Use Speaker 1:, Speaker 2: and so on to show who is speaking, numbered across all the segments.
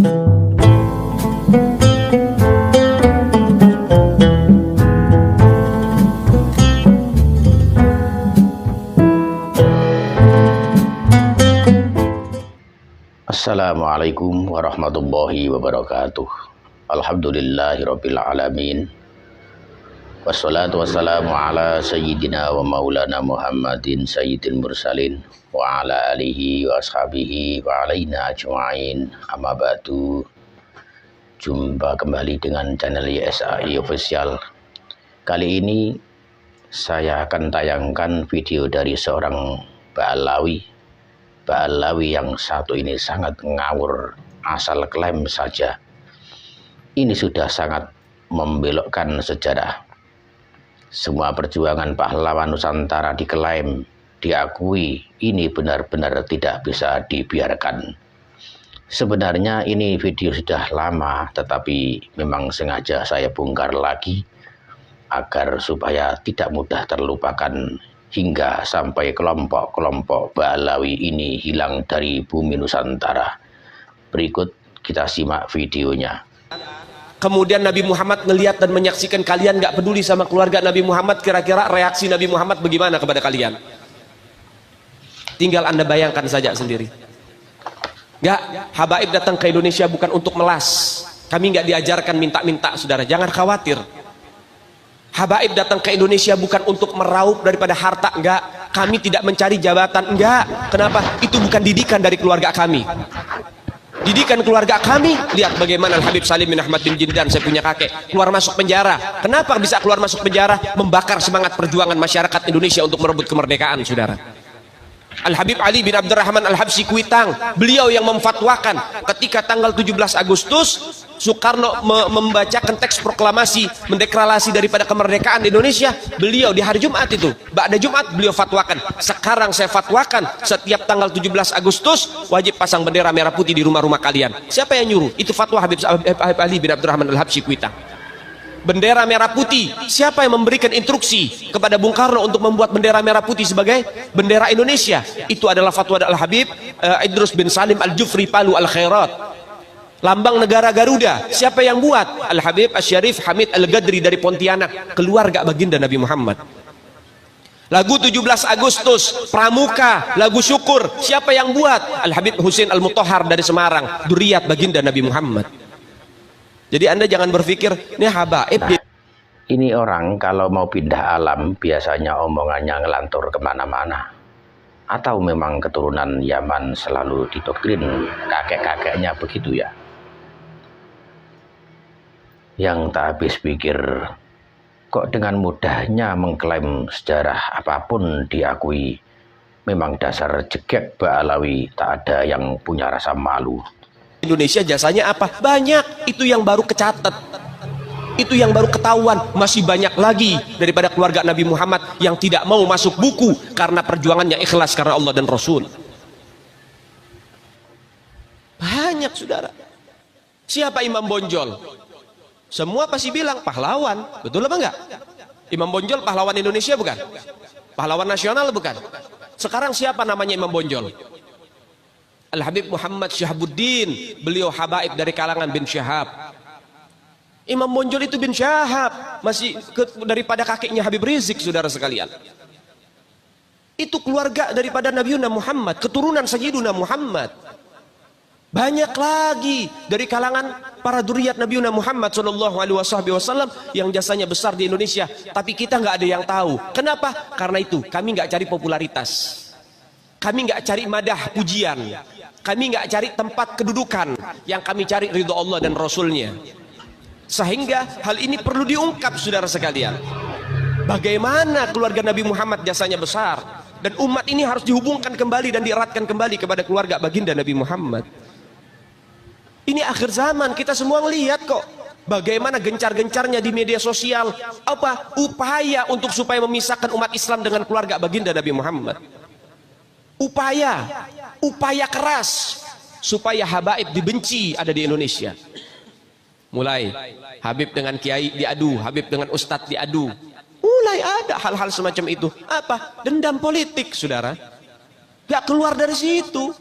Speaker 1: Assalamualaikum warahmatullahi wabarakatuh. Alhamdulillahirabbil alamin. Wassalatu wassalamu ala sayyidina wa maulana Muhammadin sayyidil mursalin wa ala alihi wa ashabihi wa alaina ajma'in. Amma ba'du. Jumpa kembali dengan channel YSAI Official. Kali ini saya akan tayangkan video dari seorang Ba'alawi yang satu ini sangat ngawur, asal klaim saja. Ini sudah sangat membelokkan sejarah. Semua perjuangan pahlawan Nusantara diklaim, diakui, ini benar-benar tidak bisa dibiarkan. Sebenarnya ini video sudah lama, tetapi memang sengaja saya bongkar lagi agar supaya tidak mudah terlupakan hingga sampai kelompok-kelompok Ba'alawi ini hilang dari bumi Nusantara. Berikut kita simak videonya.
Speaker 2: Kemudian Nabi Muhammad melihat dan menyaksikan kalian gak peduli sama keluarga Nabi Muhammad, kira-kira reaksi Nabi Muhammad bagaimana kepada kalian? Tinggal Anda bayangkan saja sendiri. Gak, habaib datang ke Indonesia bukan untuk melas. Kami gak diajarkan minta-minta, saudara, jangan khawatir. Habaib datang ke Indonesia bukan untuk meraup daripada harta, enggak. Kami tidak mencari jabatan, enggak. Kenapa? Itu bukan didikan dari keluarga kami. Didikan keluarga kami, lihat bagaimana Al-Habib Salim bin Ahmad bin Jindan, saya punya kakek, keluar masuk penjara. Kenapa bisa keluar masuk penjara? Membakar semangat perjuangan masyarakat Indonesia untuk merebut kemerdekaan, saudara. Al-Habib Ali bin Abdurrahman Al-Habsyi Kuitang, beliau yang memfatwakan ketika tanggal 17 Agustus Soekarno membacakan teks proklamasi mendeklarasi daripada kemerdekaan Indonesia. Beliau di hari Jumat itu, ba'da Jumat beliau fatwakan, sekarang saya fatwakan setiap tanggal 17 Agustus wajib pasang bendera merah putih di rumah-rumah kalian. Siapa yang nyuruh? Itu fatwa Habib Ali bin Abdurrahman Al-Habsyi Kuitang. Bendera merah putih, siapa yang memberikan instruksi kepada Bung Karno untuk membuat bendera merah putih sebagai bendera Indonesia? Itu adalah fatwa Al-Habib Idrus bin Salim Al-Jufri Palu Al-Khairat. Lambang negara Garuda, siapa yang buat? Al-Habib Asy-Syarif Hamid Al-Gadri dari Pontianak, keluarga baginda Nabi Muhammad. Lagu 17 Agustus, Pramuka, lagu syukur, siapa yang buat? Al-Habib Husain Al-Mutahhar dari Semarang, dzurriyyah baginda Nabi Muhammad. Jadi Anda jangan berpikir ini habaib.
Speaker 1: Nah, ini orang kalau mau pindah alam biasanya omongannya ngelantur kemana-mana. Atau memang keturunan Yaman selalu didoktrin kakek-kakeknya begitu ya. Yang tak habis pikir, kok dengan mudahnya mengklaim sejarah apapun diakui. Memang dasar jegek Ba'alawi, tak ada yang punya rasa malu.
Speaker 2: Indonesia jasanya apa? Banyak. Itu yang baru kecatat, itu yang baru ketahuan. Masih banyak lagi daripada keluarga Nabi Muhammad yang tidak mau masuk buku karena perjuangannya ikhlas karena Allah dan Rasul. Banyak, saudara. Siapa Imam Bonjol? Semua pasti bilang pahlawan, betul apa enggak? Imam Bonjol pahlawan Indonesia bukan? Pahlawan nasional bukan? Sekarang siapa namanya Imam Bonjol? Al-Habib Muhammad Syahabuddin, beliau habaib dari kalangan bin Syahab. Imam Bonjol itu bin Syahab, masih daripada kakeknya Habib Rizik, saudara sekalian. Itu keluarga daripada Nabiuna Muhammad, keturunan Sayyiduna Muhammad. Banyak lagi dari kalangan para dzurriyyat Nabiuna Muhammad sallallahu alaihi wasallam yang jasanya besar di Indonesia, tapi kita nggak ada yang tahu. Kenapa? Karena itu kami nggak cari popularitas, kami nggak cari madah pujian, kami nggak cari tempat kedudukan, yang kami cari ridho Allah dan Rasulnya. Sehingga hal ini perlu diungkap, saudara sekalian. Bagaimana keluarga Nabi Muhammad jasanya besar, dan umat ini harus dihubungkan kembali dan dieratkan kembali kepada keluarga baginda Nabi Muhammad. Ini akhir zaman, kita semua ngelihat kok bagaimana gencar-gencarnya di media sosial apa upaya untuk supaya memisahkan umat Islam dengan keluarga baginda Nabi Muhammad. Upaya keras supaya habaib dibenci ada di Indonesia. Mulai Habib dengan kiai diadu, Habib dengan ustadz diadu. Mulai ada hal-hal semacam itu. Apa? Dendam politik, saudara. Gak keluar dari situ.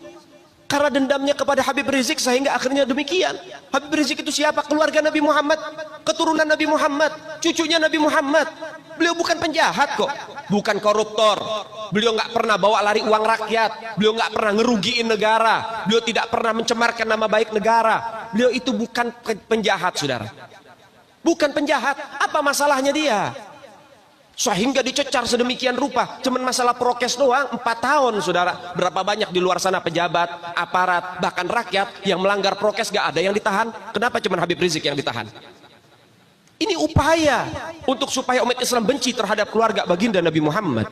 Speaker 2: Karena dendamnya kepada Habib Rizik sehingga akhirnya demikian. Habib Rizik itu siapa? Keluarga Nabi Muhammad, keturunan Nabi Muhammad, cucunya Nabi Muhammad. Beliau bukan penjahat kok, bukan koruptor. Beliau nggak pernah bawa lari uang rakyat. Beliau nggak pernah ngerugiin negara. Beliau tidak pernah mencemarkan nama baik negara. Beliau itu bukan penjahat, saudara. Bukan penjahat. Apa masalahnya dia? Sehingga dicecar sedemikian rupa. Cuman masalah prokes doang 4 tahun, saudara. Berapa banyak di luar sana pejabat, aparat, bahkan rakyat yang melanggar prokes gak ada yang ditahan. Kenapa cuman Habib Rizik yang ditahan? Ini upaya untuk supaya umat Islam benci terhadap keluarga baginda Nabi Muhammad.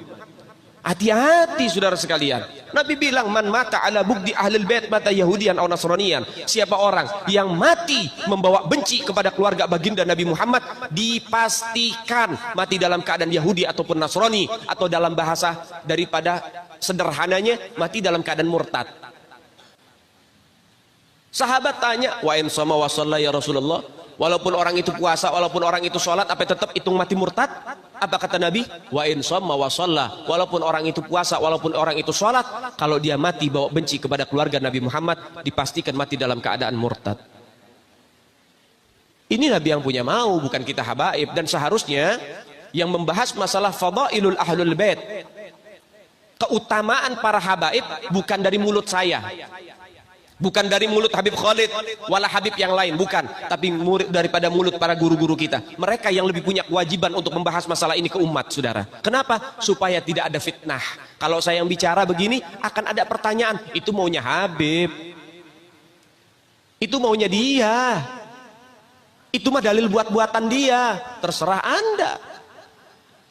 Speaker 2: Hati-hati saudara sekalian. Nabi bilang, man mata ala bugdi ahlul bait mata yahudian atau nasranian. Siapa orang yang mati membawa benci kepada keluarga baginda Nabi Muhammad, dipastikan mati dalam keadaan Yahudi ataupun Nasrani, atau dalam bahasa daripada sederhananya mati dalam keadaan murtad. Sahabat tanya, wa in sama wa shalla ya Rasulullah, walaupun orang itu puasa, walaupun orang itu sholat, apa tetap hitung mati murtad? Apa kata Nabi? Wa in shamma wa shalla, walaupun orang itu puasa, walaupun orang itu sholat, kalau dia mati bawa benci kepada keluarga Nabi Muhammad, dipastikan mati dalam keadaan murtad. Ini Nabi yang punya mau, bukan kita habaib. Dan seharusnya yang membahas masalah fadailul ahlul bait, keutamaan para habaib, bukan dari mulut saya, bukan dari mulut Habib Khalid wala Habib yang lain, bukan, tapi daripada mulut para guru-guru kita. Mereka yang lebih punya kewajiban untuk membahas masalah ini ke umat, saudara. Kenapa? Supaya tidak ada fitnah. Kalau saya yang bicara begini akan ada pertanyaan, itu maunya Habib, itu maunya dia, itu mah dalil buat-buatan dia. Terserah Anda.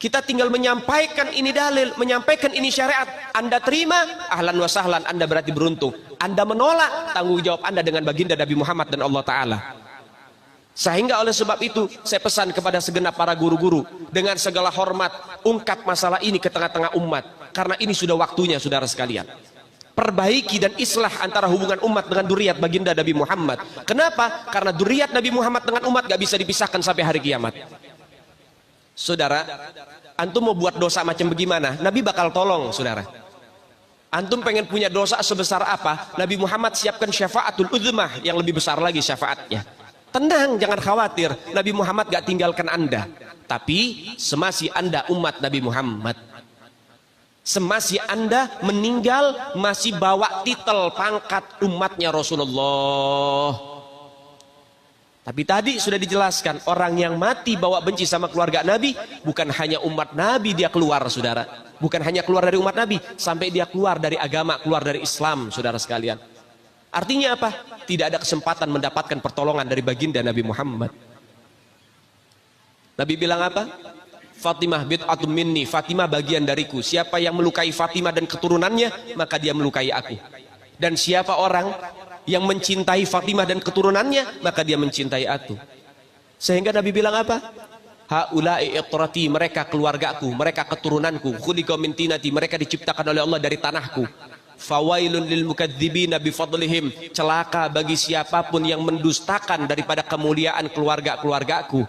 Speaker 2: Kita tinggal menyampaikan ini dalil, menyampaikan ini syariat. Anda terima, ahlan wa sahlan, Anda berarti beruntung. Anda menolak, tanggung jawab Anda dengan baginda Nabi Muhammad dan Allah Ta'ala. Sehingga oleh sebab itu, saya pesan kepada segenap para guru-guru, dengan segala hormat, ungkap masalah ini ke tengah-tengah umat. Karena ini sudah waktunya, saudara sekalian. Perbaiki dan islah antara hubungan umat dengan dzurriyyat baginda Nabi Muhammad. Kenapa? Karena dzurriyyat Nabi Muhammad dengan umat gak bisa dipisahkan sampai hari kiamat. Saudara, antum mau buat dosa macam bagaimana? Nabi bakal tolong, saudara. Antum pengen punya dosa sebesar apa? Nabi Muhammad siapkan syafaatul uzmah, yang lebih besar lagi syafaatnya. Tenang, jangan khawatir. Nabi Muhammad gak tinggalkan Anda. Tapi semasi Anda umat Nabi Muhammad, semasi Anda meninggal, masih bawa titel pangkat umatnya Rasulullah. Tapi tadi sudah dijelaskan, orang yang mati bawa benci sama keluarga Nabi, bukan hanya umat Nabi dia keluar, saudara. Bukan hanya keluar dari umat Nabi, sampai dia keluar dari agama, keluar dari Islam, saudara sekalian. Artinya apa? Tidak ada kesempatan mendapatkan pertolongan dari baginda Nabi Muhammad. Nabi bilang apa? Fatimah bid'atun minni, Fatimah bagian dariku. Siapa yang melukai Fatimah dan keturunannya, maka dia melukai aku. Dan siapa orang yang mencintai Fatimah dan keturunannya, maka dia mencintai aku. Sehingga Nabi bilang apa? Haula'i itrati, mereka keluargaku, mereka keturunanku, khuliqa min tinati, mereka diciptakan oleh Allah dari tanahku. Fawailun lil mukadzibina bifadlihim, celaka bagi siapapun yang mendustakan daripada kemuliaan keluarga-keluargaku.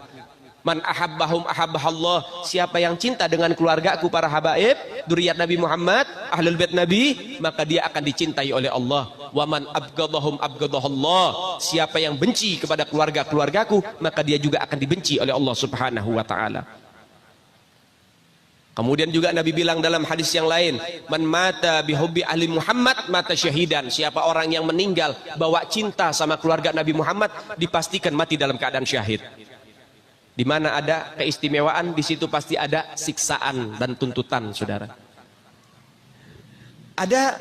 Speaker 2: Man ahabbahum ahabbahallah, siapa yang cinta dengan keluargaku para habaib, dzurriyyat Nabi Muhammad, ahlul bait Nabi, maka dia akan dicintai oleh Allah. Wa man abghadahum abghadahallah, siapa yang benci kepada keluarga-keluargaku, maka dia juga akan dibenci oleh Allah Subhanahu wa taala. Kemudian juga Nabi bilang dalam hadis yang lain, man mata bihubbi ahli Muhammad mata syahidan, siapa orang yang meninggal bawa cinta sama keluarga Nabi Muhammad, dipastikan mati dalam keadaan syahid. Di mana ada keistimewaan, di situ pasti ada siksaan dan tuntutan, saudara. Ada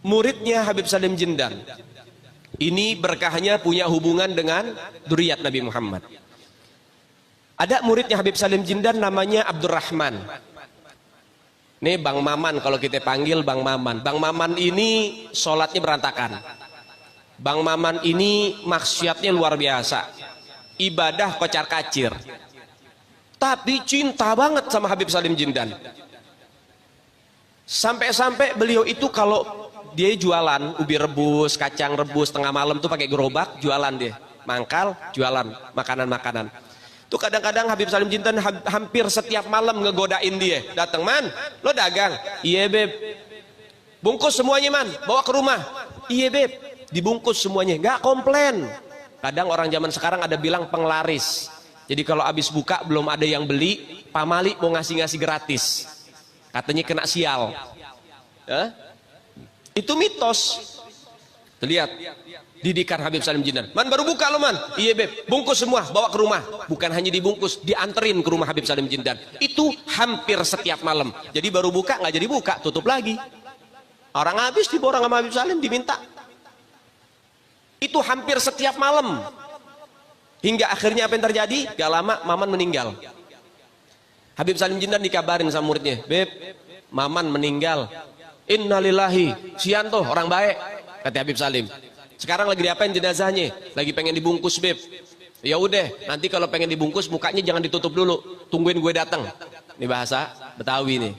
Speaker 2: muridnya Habib Salim Jindan. Ini berkahnya punya hubungan dengan dzurriyyat Nabi Muhammad. Ada muridnya Habib Salim Jindan namanya Abdurrahman. Ini Bang Maman, kalau kita panggil Bang Maman. Bang Maman ini sholatnya berantakan. Bang Maman ini maksiatnya luar biasa. Ibadah kocar kacir, tapi cinta banget sama Habib Salim Jindan. Sampai-sampai beliau itu kalau dia jualan ubi rebus, kacang rebus tengah malam tuh pakai gerobak, jualan dia, mangkal, jualan makanan-makanan. Tuh kadang-kadang Habib Salim Jindan hampir setiap malam ngegodain dia, datang, man, lo dagang? Iya beb. bungkus semuanya man, bawa ke rumah. Iya beb, dibungkus semuanya, nggak komplain. Kadang orang zaman sekarang ada bilang penglaris. Jadi kalau habis buka belum ada yang beli, pamali mau ngasih-ngasih gratis. Katanya kena sial. Itu mitos. Lihat didikan Habib Salim Jindan. Man baru buka lo man. Iya beb, bungkus semua, bawa ke rumah. Bukan hanya dibungkus, dianterin ke rumah Habib Salim Jindan. Itu hampir setiap malam. Jadi baru buka nggak jadi buka, tutup lagi. Orang habis diborong sama Habib Salim diminta. Itu hampir setiap malam. Hingga akhirnya apa yang terjadi? Gak lama Maman meninggal. Habib Salim Jindan dikabarin sama muridnya, beb, Maman meninggal. Innalillahi, Sianto orang baik, kata Habib Salim. Sekarang lagi diapain jenazahnya? Lagi pengen dibungkus beb. Ya udah, nanti kalau pengen dibungkus mukanya jangan ditutup dulu, tungguin gue datang. Ini bahasa Betawi nih.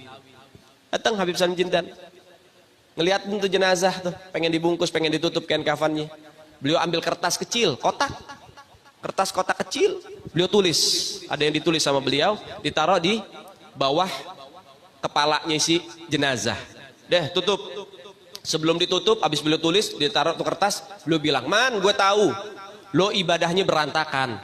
Speaker 2: Datang Habib Salim Jindan, ngelihat tuh jenazah tuh, pengen dibungkus, pengen ditutup kain kafannya. Beliau ambil kertas kecil, kotak, kertas kotak kecil, beliau tulis. Ada yang ditulis sama beliau, ditaruh di bawah kepalanya si jenazah. Deh tutup. Sebelum ditutup, habis beliau tulis, ditaruh tuh kertas, beliau bilang, man gue tahu lo ibadahnya berantakan,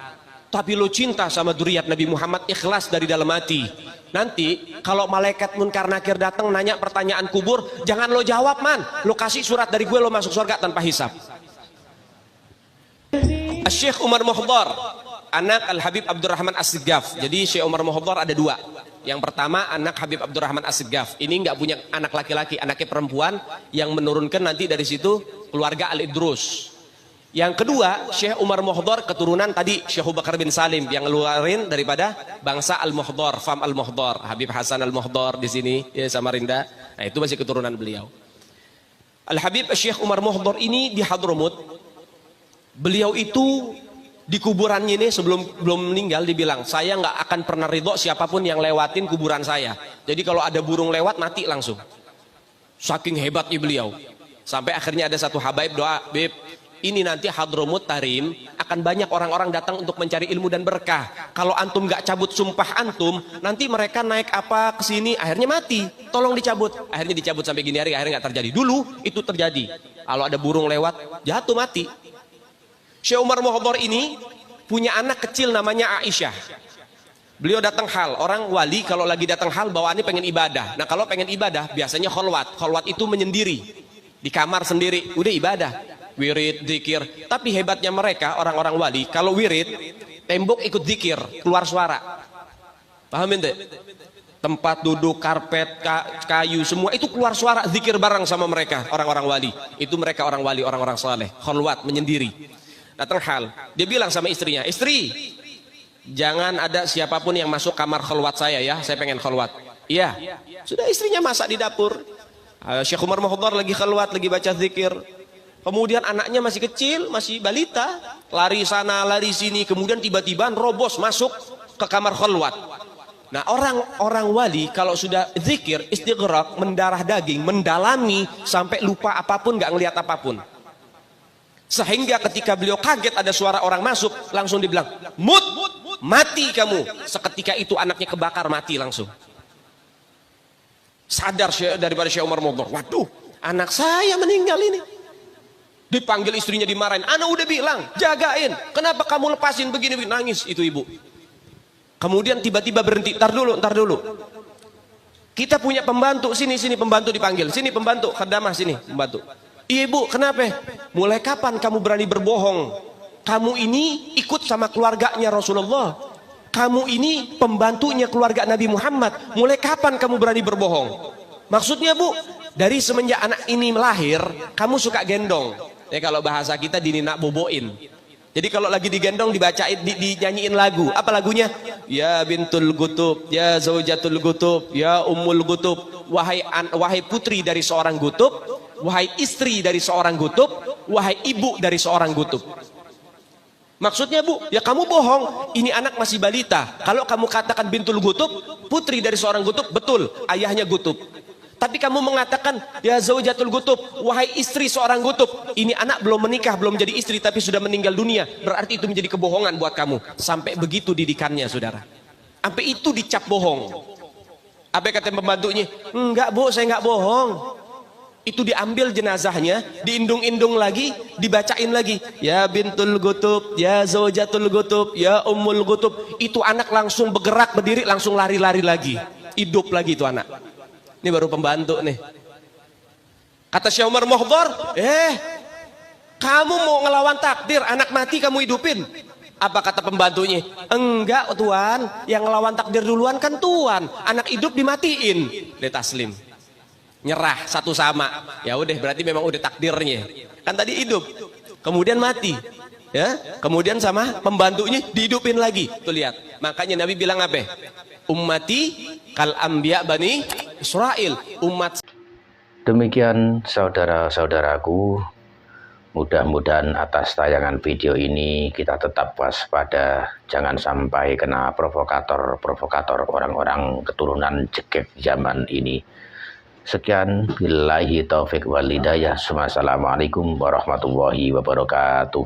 Speaker 2: tapi lo cinta sama dzurriyyat Nabi Muhammad, ikhlas dari dalam hati. Nanti kalau malaikat munkar nakir datang nanya pertanyaan kubur, jangan lo jawab man, lo kasih surat dari gue, lo masuk surga tanpa hisab. Syekh Umar Mohdar, anak Al-Habib Abdurrahman As-Siggaf. Jadi Syekh Umar Mohdar ada dua. Yang pertama anak Habib Abdurrahman As-Siggaf. Ini nggak punya anak laki-laki, anaknya perempuan yang menurunkan nanti dari situ keluarga Al-Idrus. Yang kedua Syekh Umar Mohdar keturunan tadi Syekh Abu Bakar bin Salim yang ngeluarin daripada bangsa Al-Mohdar, Fam Al-Mohdar, Habib Hasan Al-Mohdar di sini ya Samarinda. Nah itu masih keturunan beliau. Al-Habib Syekh Umar Mohdar ini di Hadramut. Beliau itu di kuburannya ini belum meninggal dibilang, saya nggak akan pernah ridho siapapun yang lewatin kuburan saya. Jadi kalau ada burung lewat mati langsung. Saking hebatnya beliau. Sampai akhirnya ada satu habaib doa, beb, ini nanti Hadramut Tarim akan banyak orang-orang datang untuk mencari ilmu dan berkah. Kalau antum nggak cabut sumpah antum, nanti mereka naik apa ke sini, akhirnya mati. Tolong dicabut. Akhirnya dicabut sampai gini hari, akhirnya nggak terjadi. Dulu itu terjadi. Kalau ada burung lewat, jatuh mati. Syekh Umar Mohdar ini punya anak kecil namanya Aisyah. Beliau datang hal, orang wali kalau lagi datang hal bawaannya pengen ibadah. Nah kalau pengen ibadah biasanya kholwat. Kholwat itu menyendiri di kamar sendiri, udah ibadah, wirid, zikir. Tapi hebatnya mereka orang-orang wali, kalau wirid tembok ikut zikir, keluar suara. Paham ente? Tempat duduk, karpet, kayu semua itu keluar suara, zikir bareng sama mereka orang-orang wali. Itu mereka orang wali, orang-orang saleh, kholwat menyendiri. Datang hal, dia bilang sama istrinya, istri, jangan ada siapapun yang masuk kamar kholwat saya ya, saya pengen kholwat. Iya, sudah istrinya masak di dapur. Syekh Umar Mohdar lagi kholwat, lagi baca zikir. Kemudian anaknya masih kecil, masih balita, lari sana, lari sini. Kemudian tiba-tiba robos masuk ke kamar kholwat. Nah orang-orang wali kalau sudah zikir, istighraq, mendarah daging, mendalami sampai lupa apapun, nggak ngelihat apapun. Sehingga ketika beliau kaget ada suara orang masuk, langsung dibilang, mut, mati kamu. Seketika itu anaknya kebakar, mati langsung. Sadar daripada Syekh Umar Mohdar, waduh, anak saya meninggal ini. Dipanggil istrinya dimarahin, ana udah bilang, jagain. Kenapa kamu lepasin begini, nangis itu ibu. Kemudian tiba-tiba berhenti, ntar dulu. Kita punya pembantu, sini pembantu dipanggil, sini pembantu, khadamah sini pembantu. Ibu, kenapa? Mulai kapan kamu berani berbohong? Kamu ini ikut sama keluarganya Rasulullah. Kamu ini pembantunya keluarga Nabi Muhammad. Mulai kapan kamu berani berbohong? Maksudnya bu, dari semenjak anak ini lahir, kamu suka gendong. Ya kalau bahasa kita dininak boboin. Jadi kalau lagi digendong dibacain, dinyanyiin lagu. Apa lagunya? Ya bintul gutub, ya zaujatul gutub, ya ummul gutub. Wahai putri dari seorang gutub, wahai istri dari seorang gutub, wahai ibu dari seorang gutub. Maksudnya bu, ya kamu bohong, ini anak masih balita. Kalau kamu katakan bintul gutub, putri dari seorang gutub, betul, ayahnya gutub. Tapi kamu mengatakan, ya zaujatul gutub, wahai istri seorang gutub, ini anak belum menikah, belum jadi istri, tapi sudah meninggal dunia. Berarti itu menjadi kebohongan buat kamu. Sampai begitu didikannya saudara. Sampai itu dicap bohong. Apa kata pembantunya? Enggak bu, saya enggak bohong. Itu diambil jenazahnya, diindung-indung lagi, dibacain lagi. Ya bintul gutub, ya zaujatul gutub, ya ummul gutub. Itu anak langsung bergerak, berdiri, langsung lari-lari lagi. Hidup lagi itu anak. Ini baru pembantu nih. Kata Syekh Umar Mohdhar, kamu mau ngelawan takdir, anak mati kamu hidupin. Apa kata pembantunya? Enggak tuan, yang ngelawan takdir duluan kan tuan. Anak hidup dimatiin. Dia taslim. Nyerah satu sama, ya udah berarti memang udah takdirnya. Kan tadi hidup, kemudian mati, ya, kemudian sama pembantunya dihidupin lagi. Tuh lihat, makanya Nabi bilang apa? Ummati kal anbiya bani Israel. Umat.
Speaker 1: Demikian saudara-saudaraku, mudah-mudahan atas tayangan video ini kita tetap waspada, jangan sampai kena provokator orang-orang keturunan cekek zaman ini. Sekian, billahi taufik wal hidayah. Wassalamualaikum warahmatullahi wabarakatuh.